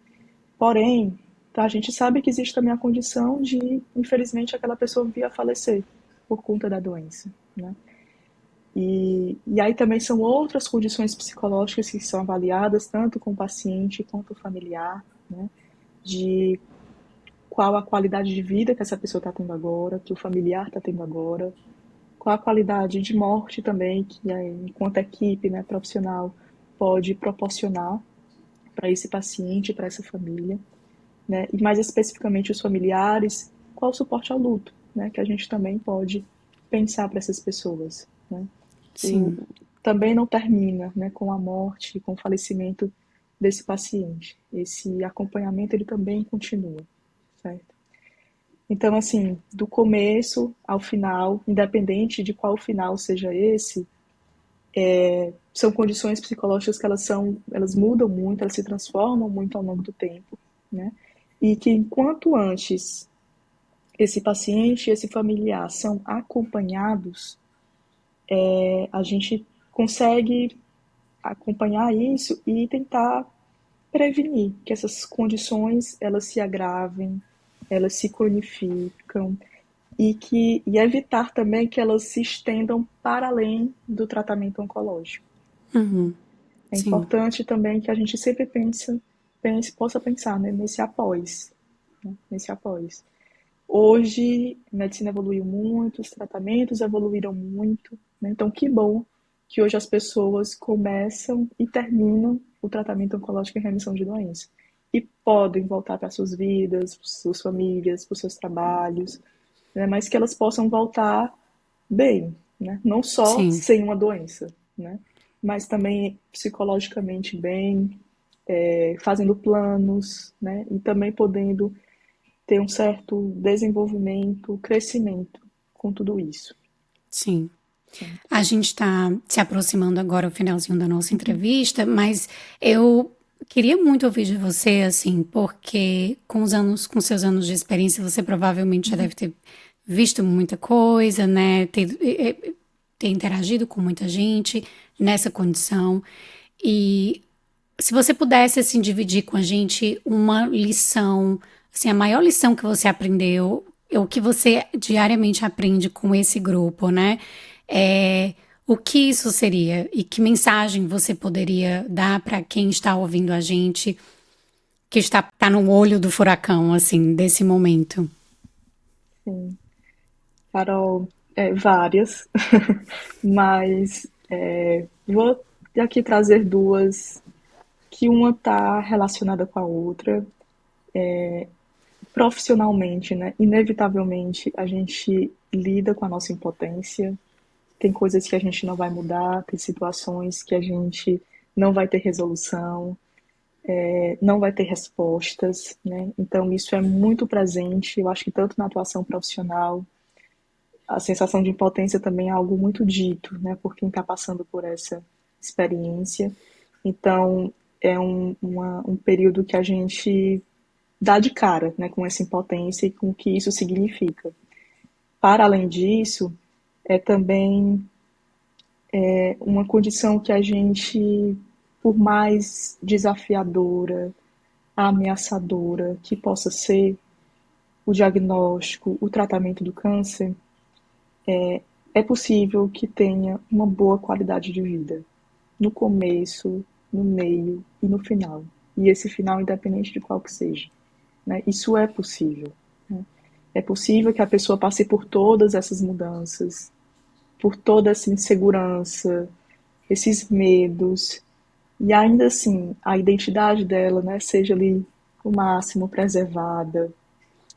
Porém, tá, a gente sabe que existe também a condição de, infelizmente, aquela pessoa vir a falecer por conta da doença, né? E aí também são outras condições psicológicas que são avaliadas, tanto com o paciente quanto o familiar, né? De qual a qualidade de vida que essa pessoa está tendo agora, que o familiar está tendo agora, qual a qualidade de morte também que, enquanto equipe, né, profissional, pode proporcionar para esse paciente, para essa família, né? E mais especificamente os familiares, qual o suporte ao luto, né? Que a gente também pode pensar para essas pessoas, né? O, Sim. também não termina, né, com a morte, com o falecimento desse paciente. Esse acompanhamento ele também continua, certo? Então, assim, do começo ao final, independente de qual final seja esse, são condições psicológicas que elas mudam muito, elas se transformam muito ao longo do tempo, né? E que enquanto antes esse paciente e esse familiar são acompanhados, a gente consegue acompanhar isso e tentar prevenir que essas condições elas se agravem, elas se cronificam e evitar também que elas se estendam para além do tratamento oncológico. Uhum. É Sim. importante também que a gente sempre possa pensar, né, nesse após, né, nesse após. Hoje, a medicina evoluiu muito, os tratamentos evoluíram muito, né? Então, que bom que hoje as pessoas começam e terminam o tratamento oncológico em remissão de doença. E podem voltar para suas vidas, para suas famílias, para os seus trabalhos, né? Mas que elas possam voltar bem, né? Não só Sim. sem uma doença, né? Mas também psicologicamente bem, fazendo planos, né? E também podendo ter um certo desenvolvimento, crescimento com tudo isso. Sim. Sim. A gente está se aproximando agora ao finalzinho da nossa entrevista, mas eu queria muito ouvir de você, assim, porque com os anos, com seus anos de experiência, você provavelmente já deve ter visto muita coisa, né? Ter interagido com muita gente nessa condição. E se você pudesse, assim, dividir com a gente uma lição, assim, a maior lição que você aprendeu, o que você diariamente aprende com esse grupo, né? O que isso seria? E que mensagem você poderia dar para quem está ouvindo a gente, que tá no olho do furacão, assim, desse momento? Sim. Carol, várias, mas vou aqui trazer duas, que uma está relacionada com a outra. Profissionalmente, né? Inevitavelmente, a gente lida com a nossa impotência. Tem coisas que a gente não vai mudar, tem situações que a gente não vai ter resolução, não vai ter respostas, né? Então isso é muito presente, eu acho que tanto na atuação profissional, a sensação de impotência também é algo muito dito, né, por quem está passando por essa experiência. Então, é um período que a gente dá de cara, né, com essa impotência e com o que isso significa. Para além disso, é também uma condição que a gente, por mais desafiadora, ameaçadora que possa ser o diagnóstico, o tratamento do câncer, é possível que tenha uma boa qualidade de vida, no começo, no meio e no final. E esse final, independente de qual que seja. Né? Isso é possível. Né? É possível que a pessoa passe por todas essas mudanças, por toda essa insegurança, esses medos, e ainda assim a identidade dela, né, seja ali o máximo preservada,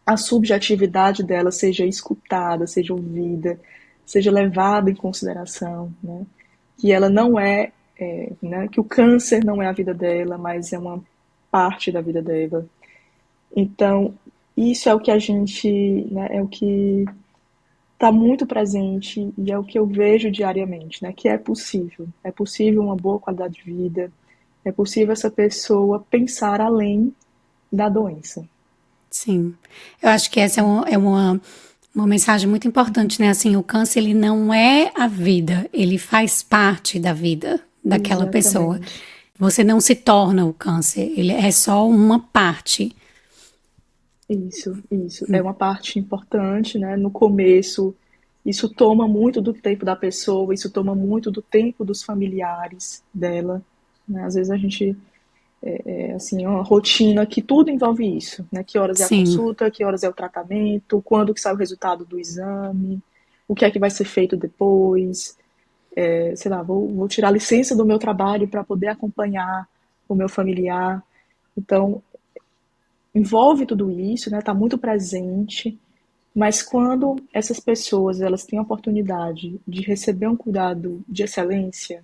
a subjetividade dela seja escutada, seja ouvida, seja levada em consideração, né, que ela não né, que o câncer não é a vida dela, mas é uma parte da vida dela. Então, isso é o que a gente, né, é o que está muito presente e é o que eu vejo diariamente, né? Que é possível uma boa qualidade de vida, é possível essa pessoa pensar além da doença. Sim. Eu acho que essa é uma mensagem muito importante, né? Assim, o câncer, ele não é a vida, ele faz parte da vida daquela pessoa. Exatamente. Você não se torna o câncer, ele é só uma parte. Isso. É uma parte importante, né? No começo, isso toma muito do tempo da pessoa, isso toma muito do tempo dos familiares dela, né? Às vezes a gente assim, uma rotina que tudo envolve isso, né? Que horas é a Sim, consulta, que horas é o tratamento, quando que sai o resultado do exame, o que é que vai ser feito depois, sei lá, vou tirar licença do meu trabalho para poder acompanhar o meu familiar. Então, envolve tudo isso, né? Tá muito presente, mas quando essas pessoas elas têm a oportunidade de receber um cuidado de excelência,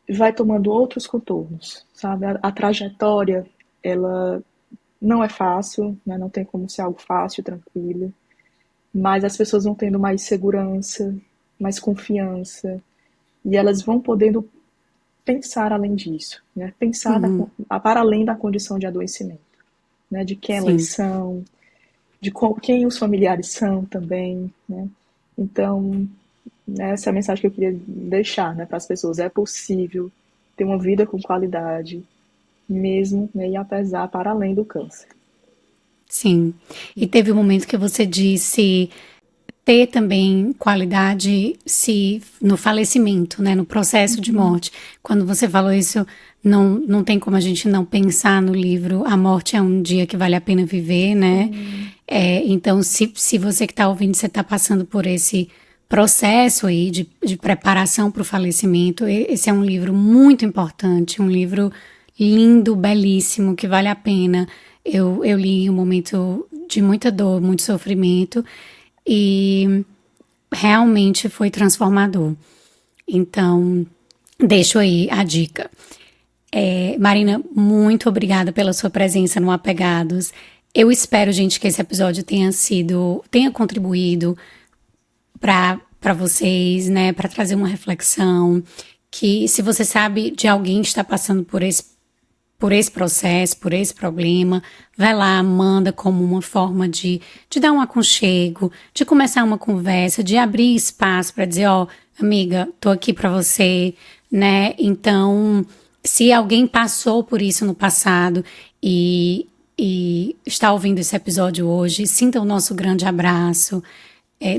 vai tomando outros contornos, sabe? A trajetória, ela não é fácil, né? Não tem como ser algo fácil, tranquilo, mas as pessoas vão tendo mais segurança, mais confiança, e elas vão podendo pensar além disso, né? Pensar para além da condição de adoecimento, né? De quem elas sim. são, de quem os familiares são também, né? Então, essa é a mensagem que eu queria deixar, né, para as pessoas. É possível ter uma vida com qualidade, mesmo, né, e apesar, para além do câncer. Sim. E teve um momento que você disse ter também qualidade se no falecimento, né, no processo de morte. Quando você falou isso, não tem como a gente não pensar no livro A Morte é um Dia que Vale a Pena Viver, né? Sim, Então, se você que está ouvindo, você está passando por esse processo aí de preparação para o falecimento, esse é um livro muito importante, um livro lindo, belíssimo, que vale a pena. Eu li em um momento de muita dor, muito sofrimento, e realmente foi transformador. Então, deixo aí a dica. Marina, muito obrigada pela sua presença no Apegados. Eu espero, gente, que esse episódio tenha contribuído para vocês, né, para trazer uma reflexão, que se você sabe de alguém que está passando por esse processo, por esse problema, vai lá, manda como uma forma de dar um aconchego, de começar uma conversa, de abrir espaço para dizer, ó, amiga, tô aqui para você, né? Então, se alguém passou por isso no passado e está ouvindo esse episódio hoje, sinta o nosso grande abraço.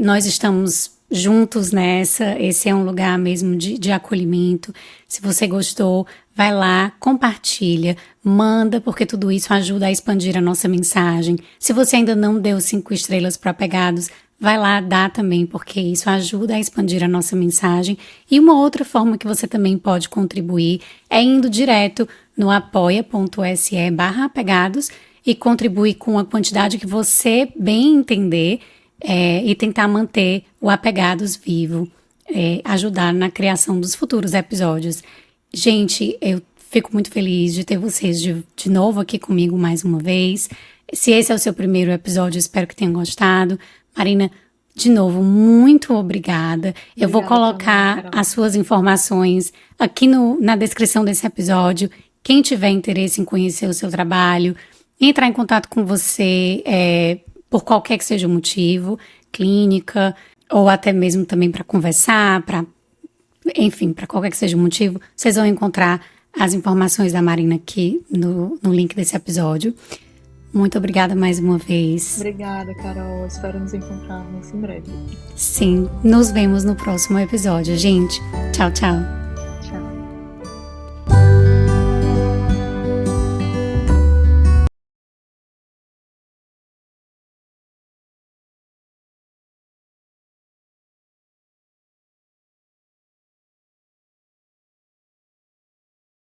Nós estamos juntos nessa, esse é um lugar mesmo de acolhimento. Se você gostou, vai lá, compartilha, manda, porque tudo isso ajuda a expandir a nossa mensagem. Se você ainda não deu 5 estrelas para Apegados, vai lá, dá também, porque isso ajuda a expandir a nossa mensagem. E uma outra forma que você também pode contribuir é indo direto no apoia.se/apegados e contribuir com a quantidade que você bem entender, e tentar manter o Apegados vivo, ajudar na criação dos futuros episódios. Gente, eu fico muito feliz de ter vocês de novo aqui comigo mais uma vez. Se esse é o seu primeiro episódio, espero que tenham gostado. Marina, De novo, muito obrigada. Eu vou Obrigada colocar também, Carol. as suas informações aqui na descrição desse episódio. Quem tiver interesse em conhecer o seu trabalho, entrar em contato com você por qualquer que seja o motivo, clínica, ou até mesmo também para conversar, enfim, para qualquer que seja o motivo, vocês vão encontrar as informações da Marina aqui no link desse episódio. Muito obrigada mais uma vez. Obrigada, Carol. Espero nos encontrarmos em breve. Sim, nos vemos no próximo episódio, gente. Tchau, tchau.